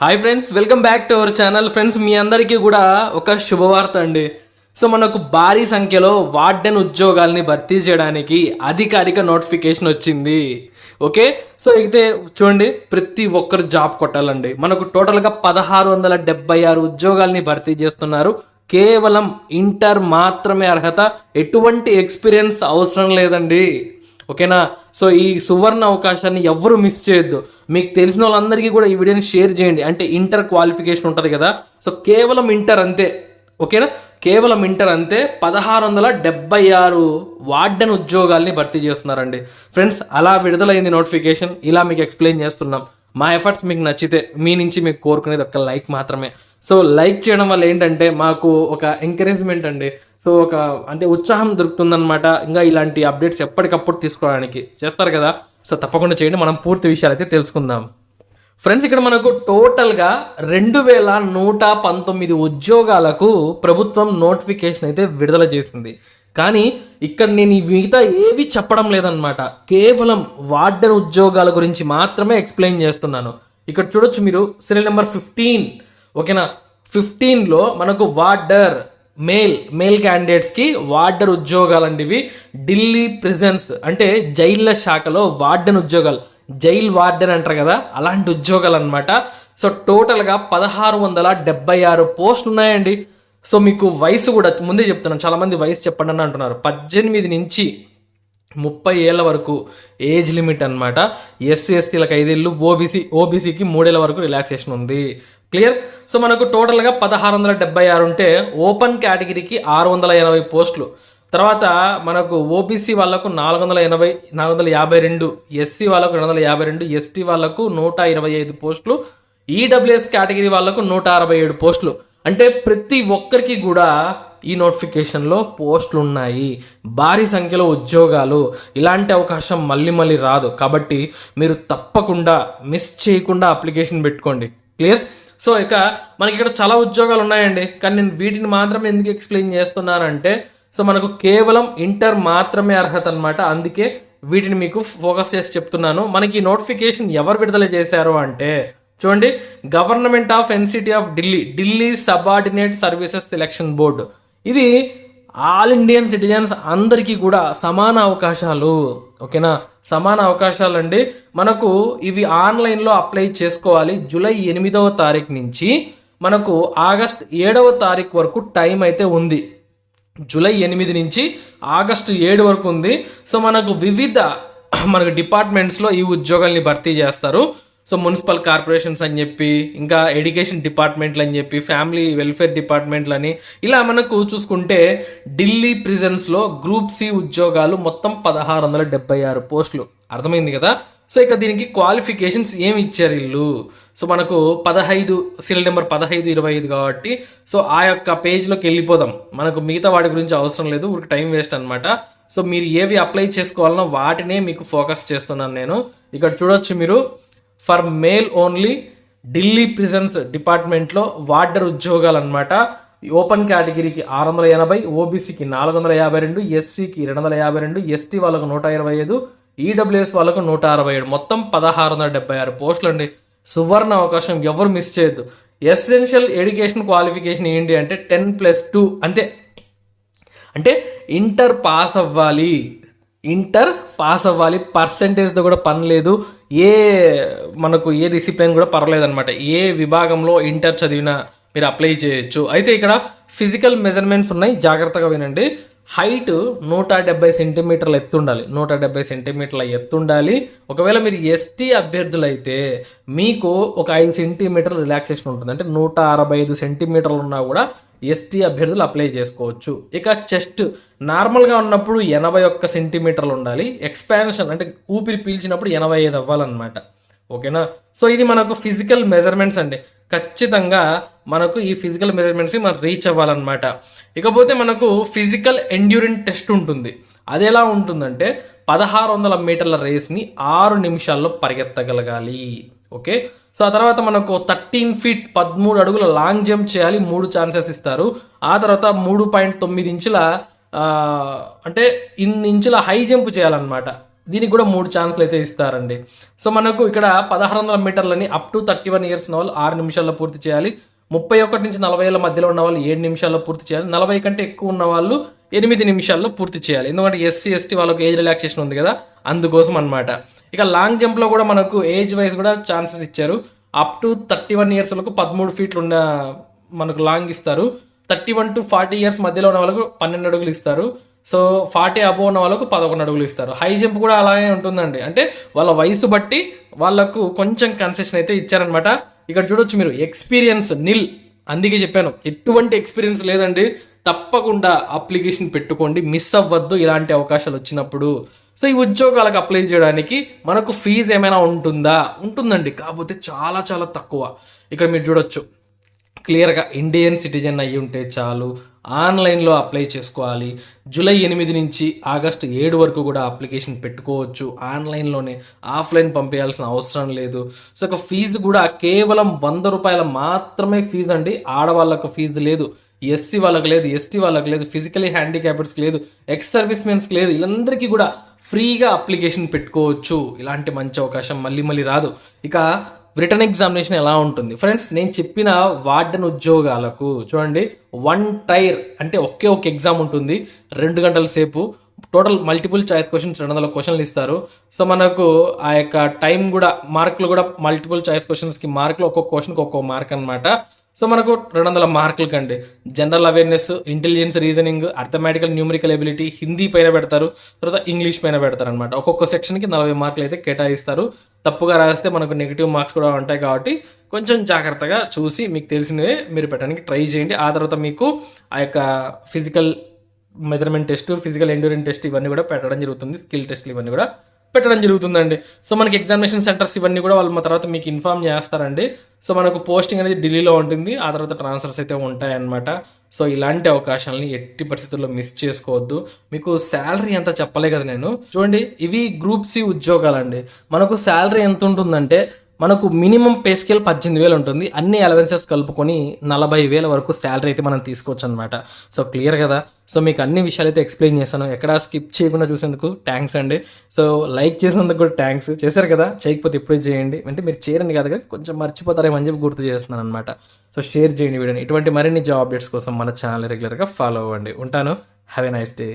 Hi friends, welcome back to our channel. Friends, మీ అందరికీ కూడా ఒక శుభవార్త అండి. సో మనకు భారీ సంఖ్యలో వార్డెన్ ఉద్యోగాల్ని భర్తీ చేయడానికి అధికారిక నోటిఫికేషన్ వచ్చింది. ఓకే, సో అయితే చూడండి, ప్రతి ఒక్కరు జాబ్ కొట్టాలండి. మనకు టోటల్గా 1676 ఉద్యోగాల్ని భర్తీ చేస్తున్నారు. కేవలం ఇంటర్ మాత్రమే అర్హత, ఎటువంటి ఎక్స్పీరియన్స్ అవసరం లేదండి. ఓకేనా? సో ఈ సువర్ణ అవకాశాన్ని ఎవరు మిస్ చేయొద్దు. మీకు తెలిసిన వాళ్ళందరికీ కూడా ఈ వీడియోని షేర్ చేయండి. అంటే ఇంటర్ క్వాలిఫికేషన్ ఉంటుంది కదా, సో కేవలం ఇంటర్ అంతే. ఓకేనా? కేవలం ఇంటర్ అంతే 1676 వార్డెన్ ఉద్యోగాల్ని భర్తీ చేస్తున్నారండి. ఫ్రెండ్స్, అలా విడుదలైంది నోటిఫికేషన్, ఇలా మీకు ఎక్స్ప్లెయిన్ చేస్తున్నాం. మా ఎఫర్ట్స్ మీకు నచ్చితే మీ నుంచి మీకు కోరుకునేది ఒక లైక్ మాత్రమే. సో లైక్ చేయడం వల్ల ఏంటంటే మాకు ఒక ఎంకరేజ్మెంట్ అండి. సో ఒక అంటే ఉత్సాహం దొరుకుతుందన్నమాట. ఇంకా ఇలాంటి అప్డేట్స్ ఎప్పటికప్పుడు తీసుకోవడానికి చేస్తారు కదా, సో తప్పకుండా చేయండి. మనం పూర్తి విషయాలు అయితే తెలుసుకుందాం. ఫ్రెండ్స్, ఇక్కడ మనకు టోటల్గా 2119 ఉద్యోగాలకు ప్రభుత్వం నోటిఫికేషన్ అయితే విడుదల చేసింది. కానీ ఇక్కడ నేను ఈ మిగతా ఏవి చెప్పడం లేదనమాట. కేవలం వార్డెన్ ఉద్యోగాల గురించి మాత్రమే ఎక్స్ప్లెయిన్ చేస్తున్నాను. ఇక్కడ చూడొచ్చు మీరు, సీరియల్ నెంబర్ 15. ఓకేనా? 15లో మనకు మేల్ క్యాండిడేట్స్కి వార్డర్ ఉద్యోగాలండి. ఇవి ఢిల్లీ ప్రిజన్స్ అంటే జైళ్ళ శాఖలో వార్డెన్ ఉద్యోగాలు, జైల్ వార్డెన్ అంటారు కదా, అలాంటి ఉద్యోగాలు అనమాట. సో టోటల్గా 1676 పోస్టులు ఉన్నాయండి. సో మీకు వయసు కూడా ముందే చెప్తున్నాను, చాలామంది వయసు చెప్పండి అని అంటున్నారు. 18 నుంచి 30 ఏళ్ళ వరకు ఏజ్ లిమిట్ అనమాట. ఎస్సీ ఎస్టీలకు 5 ఏళ్ళు, ఓబీసీకి 3 ఏళ్ళ వరకు రిలాక్సేషన్ ఉంది. క్లియర్? సో మనకు టోటల్గా 1676 ఉంటే ఓపెన్ కేటగిరీకి 680 పోస్టులు. తర్వాత మనకు ఓబీసీ వాళ్ళకు 452, ఎస్సీ వాళ్ళకు 252, ఎస్టీ వాళ్ళకు 125 పోస్టులు, ఈడబ్ల్యూఎస్ కేటగిరీ వాళ్ళకు 167 పోస్టులు. అంటే ప్రతి ఒక్కరికి కూడా ఈ నోటిఫికేషన్లో పోస్టులు ఉన్నాయి. భారీ సంఖ్యలో ఉద్యోగాలు. ఇలాంటి అవకాశం మళ్ళీ రాదు. కాబట్టి మీరు తప్పకుండా మిస్ చేయకుండా అప్లికేషన్ పెట్టుకోండి. క్లియర్? సో ఇక మనకి ఇక్కడ చాలా ఉద్యోగాలు ఉన్నాయండి. కానీ నేను వీటిని మాత్రమే ఎందుకు ఎక్స్ప్లెయిన్ చేస్తున్నానంటే, సో మనకు కేవలం ఇంటర్ మాత్రమే అర్హత అనమాట. అందుకే వీటిని మీకు ఫోకస్ చేసి చెప్తున్నాను. మనకి నోటిఫికేషన్ ఎవరు విడుదల చేశారు అంటే చూడండి, government of NCT of Delhi subordinate services selection board. ఇది ఆల్ ఇండియన్ సిటిజన్స్ అందరికీ కూడా సమాన అవకాశాలు. ఓకేనా? సమాన అవకాశాలు అండి. మనకు ఇవి ఆన్లైన్లో అప్లై చేసుకోవాలి. జూలై 8వ తారీఖు నుంచి మనకు ఆగస్ట్ 7వ తారీఖు వరకు టైం అయితే ఉంది. జూలై 8 నుంచి ఆగస్టు 7 వరకు ఉంది. సో మనకు మనకు డిపార్ట్మెంట్స్లో ఈ ఉద్యోగాల్ని భర్తీ చేస్తారు. సో మున్సిపల్ కార్పొరేషన్స్ అని చెప్పి, ఇంకా ఎడ్యుకేషన్ డిపార్ట్మెంట్లు అని చెప్పి, ఫ్యామిలీ వెల్ఫేర్ డిపార్ట్మెంట్లు అని, ఇలా మనకు చూసుకుంటే ఢిల్లీ ప్రిజన్స్లో గ్రూప్ సి ఉద్యోగాలు మొత్తం 1676 పోస్టులు. అర్థమైంది కదా? సో ఇక దీనికి క్వాలిఫికేషన్స్ ఏమి ఇచ్చారు వీళ్ళు? సో మనకు 15 సీరియల్ నెంబర్ 15, 25 కాబట్టి సో ఆ యొక్క పేజ్లోకి వెళ్ళిపోదాం. మనకు మిగతా వాటి గురించి అవసరం లేదు, ఊరికి టైం వేస్ట్ అనమాట. సో మీరు ఏవి అప్లై చేసుకోవాలనో వాటినే మీకు ఫోకస్ చేస్తున్నాను నేను. ఇక్కడ చూడొచ్చు మీరు, for male only Delhi prisons డిపార్ట్మెంట్లో వార్డర్ ఉద్యోగాలు అనమాట. ఓపెన్ కేటగిరీకి 680, ఓబీసీకి 452, ఎస్సీకి 252, ఎస్టీ వాళ్ళకు 125, ఈడబ్ల్యూఎస్ వాళ్ళకు 167, మొత్తం 1676 పోస్టులు అండి. సువర్ణ అవకాశం, ఎవరు మిస్ చేయొద్దు. ఎసెన్షియల్ ఎడ్యుకేషన్ క్వాలిఫికేషన్ ఏంటి అంటే 10+2 అంతే. అంటే ఇంటర్ పాస్ అవ్వాలి. పర్సంటేజ్తో కూడా పని లేదు. మనకు ఏ డిసిప్లిన్ కూడా పర్లేదు అనమాట. ఏ విభాగంలో ఇంటర్ చదివినా మీరు అప్లై చేయొచ్చు. అయితే ఇక్కడ ఫిజికల్ మెజర్మెంట్స్ ఉన్నాయి, జాగ్రత్తగా వినండి. హైట్ 170 సెంటీమీటర్ల ఎత్తుండాలి. 170 సెంటీమీటర్ల ఎత్తుండాలి. ఒకవేళ మీరు ఎస్టీ అభ్యర్థులైతే మీకు ఒక 5 సెంటీమీటర్ల రిలాక్సేషన్ ఉంటుంది. అంటే 165 సెంటీమీటర్లు ఉన్నా కూడా ఎస్టీ అభ్యర్థులు అప్లై చేసుకోవచ్చు. ఇక చెస్ట్ నార్మల్గా ఉన్నప్పుడు 81 సెంటీమీటర్లు ఉండాలి. ఎక్స్పాన్షన్ అంటే ఊపిరి పీల్చినప్పుడు 85 అవ్వాలన్నమాట. ఓకేనా? సో ఇది మనకు ఫిజికల్ మెజర్మెంట్స్ అండి. ఖచ్చితంగా మనకు ఈ ఫిజికల్ మెజర్మెంట్స్కి మనం రీచ్ అవ్వాలన్నమాట. ఇకపోతే మనకు ఫిజికల్ ఎండ్యూరెన్స్ టెస్ట్ ఉంటుంది. అది ఎలా ఉంటుందంటే 1600 మీటర్ల రేస్ని 6 నిమిషాల్లో పరిగెత్తగలగాలి. ఓకే? సో ఆ తర్వాత మనకు 13 ఫీట్ 13 అడుగుల లాంగ్ జంప్ చేయాలి. 3 ఛాన్సెస్ ఇస్తారు. ఆ తర్వాత 3.9 ఇంచుల అంటే 2 ఇంచుల హై జంప్ చేయాలన్నమాట. దీనికి కూడా 3 ఛాన్స్లు అయితే ఇస్తారండి. సో మనకు ఇక్కడ 1600 మీటర్లని అప్ టు 31 ఇయర్స్ ఉన్న వాళ్ళు 6 నిమిషాల్లో పూర్తి చేయాలి. 31 నుంచి 40 ఏళ్ళ మధ్యలో ఉన్న వాళ్ళు 7 నిమిషాల్లో పూర్తి చేయాలి. 40 కంటే ఎక్కువ ఉన్న వాళ్ళు 8 నిమిషాల్లో పూర్తి చేయాలి. ఎందుకంటే ఎస్సీ ఎస్టీ వాళ్ళకి ఏజ్ రిలాక్సేషన్ ఉంది కదా, అందుకోసం అనమాట. ఇక లాంగ్ జంప్లో కూడా మనకు ఏజ్ వైజ్ కూడా ఛాన్సెస్ ఇచ్చారు. అప్ టు 31 ఇయర్స్ వరకు 13 ఫీట్లు ఉన్న మనకు లాంగ్ ఇస్తారు. 31 to 40 ఇయర్స్ మధ్యలో ఉన్న వాళ్ళకు 12 అడుగులు ఇస్తారు. సో 40 అబోవ్ ఉన్న వాళ్ళకు 11 అడుగులు ఇస్తారు. హై జంప్ కూడా అలాగే ఉంటుందండి. అంటే వాళ్ళ వయసు బట్టి వాళ్ళకు కొంచెం కన్సెషన్ అయితే ఇచ్చారనమాట. ఇక్కడ చూడొచ్చు మీరు, ఎక్స్పీరియన్స్ నిల్. అందుకే చెప్పాను, ఎటువంటి ఎక్స్పీరియన్స్ లేదండి, తప్పకుండా అప్లికేషన్ పెట్టుకోండి, మిస్ అవ్వద్దు ఇలాంటి అవకాశాలు వచ్చినప్పుడు. సో ఈ ఉద్యోగాలకు అప్లై చేయడానికి మనకు ఫీజు ఏమైనా ఉంటుందా? ఉంటుందండి, కాకపోతే చాలా చాలా తక్కువ. ఇక్కడ మీరు చూడొచ్చు క్లియర్గా, ఇండియన్ సిటిజన్ అయ్యి ఉంటే చాలు, ఆన్లైన్లో అప్లై చేసుకోవాలి. జూలై 8 నుంచి ఆగస్టు 7 వరకు కూడా అప్లికేషన్ పెట్టుకోవచ్చు ఆన్లైన్లోనే, ఆఫ్లైన్ పంపించాల్సిన అవసరం లేదు. సో ఒక ఫీజు కూడా కేవలం 100 రూపాయలు మాత్రమే ఫీజు అండి. ఆడవాళ్ళకు ఫీజు లేదు, ఎస్సీ వాళ్ళకి లేదు, ఎస్టీ వాళ్ళకి లేదు, ఫిజికలీ హ్యాండిక్యాప్డ్స్కి లేదు, ఎక్స్ సర్వీస్ మెన్స్కి లేదు. వీళ్ళందరికీ కూడా ఫ్రీగా అప్లికేషన్ పెట్టుకోవచ్చు. ఇలాంటి మంచి అవకాశం మళ్ళీ మళ్ళీ రాదు. ఇక రిటర్న్ ఎగ్జామినేషన్ ఎలా ఉంటుంది ఫ్రెండ్స్? నేను చెప్పిన వార్డెన్ ఉద్యోగాలకు చూడండి, 1 టైర్ అంటే ఒకే ఒక ఎగ్జామ్ ఉంటుంది, 2 గంటల సేపు. టోటల్ మల్టిపుల్ చాయిస్ క్వశ్చన్స్ 200 క్వశ్చన్లు ఇస్తారు. సో మనకు ఆ యొక్క టైం కూడా, మార్కులు కూడా మల్టిపుల్ చాయిస్ క్వశ్చన్స్కి మార్కులు ఒక్కొక్క క్వశ్చన్కి ఒక్కొక్క మార్క్ అనమాట. సో మనకు 200 మార్కులకి అండి general awareness, intelligence, reasoning, arithmetical, numerical ability, Hindi పైన పెడతారు, తర్వాత ఇంగ్లీష్ పైన పెడతారు అనమాట. ఒక్కొక్క సెక్షన్కి 40 మార్కులు అయితే కేటాయిస్తారు. తప్పుగా రాస్తే మనకు నెగిటివ్ మార్క్స్ కూడా ఉంటాయి కాబట్టి కొంచెం జాగ్రత్తగా చూసి మీకు తెలిసినవే మీరు పెట్టడానికి ట్రై చేయండి. ఆ తర్వాత మీకు ఆ యొక్క physical measurement test, physical endurance test ఇవన్నీ కూడా పెట్టడం జరుగుతుంది. స్కిల్ టెస్ట్లు ఇవన్నీ కూడా పెట్టడం జరుగుతుందండి. సో మనకి ఎగ్జామినేషన్ సెంటర్స్ ఇవన్నీ కూడా వాళ్ళు తర్వాత మీకు ఇన్ఫామ్ చేస్తారండి. సో మనకు పోస్టింగ్ అనేది ఢిల్లీలో ఉంటుంది, ఆ తర్వాత ట్రాన్స్ఫర్స్ అయితే ఉంటాయన్నమాట. సో ఇలాంటి అవకాశాలని ఎట్టి పరిస్థితుల్లో మిస్ చేసుకోవద్దు. మీకు శాలరీ ఎంత చెప్పలే కదా నేను. చూడండి, ఇవి గ్రూప్ సి ఉద్యోగాలండి. మనకు శాలరీ ఎంత ఉంటుందంటే, మనకు మినిమం పే స్కేల్ 18,000 ఉంటుంది. అన్ని అలవెన్సెస్ కలుపుకొని 40,000 వరకు శాలరీ అయితే మనం తీసుకోవచ్చు అనమాట. సో క్లియర్ కదా. సో మీకు అన్ని విషయాలు అయితే ఎక్స్ప్లెయిన్ చేశాను. ఎక్కడ స్కిప్ చేయకుండా చూసేందుకు థ్యాంక్స్ అండి. సో లైక్ చేసినందుకు కూడా థ్యాంక్స్. చేశారు కదా, చేయకపోతే ఇప్పుడే చేయండి. అంటే మీరు చేయరండి కాదు కదా, కొంచెం మర్చిపోతారేమో అని చెప్పి గుర్తు చేస్తున్నాను అనమాట. సో షేర్ చేయండి వీడియోని. ఇటువంటి మరిన్ని జాబ్ అప్డేట్స్ కోసం మన ఛానల్ రెగ్యులర్గా ఫాలో అవ్వండి. ఉంటాను. Have a nice day.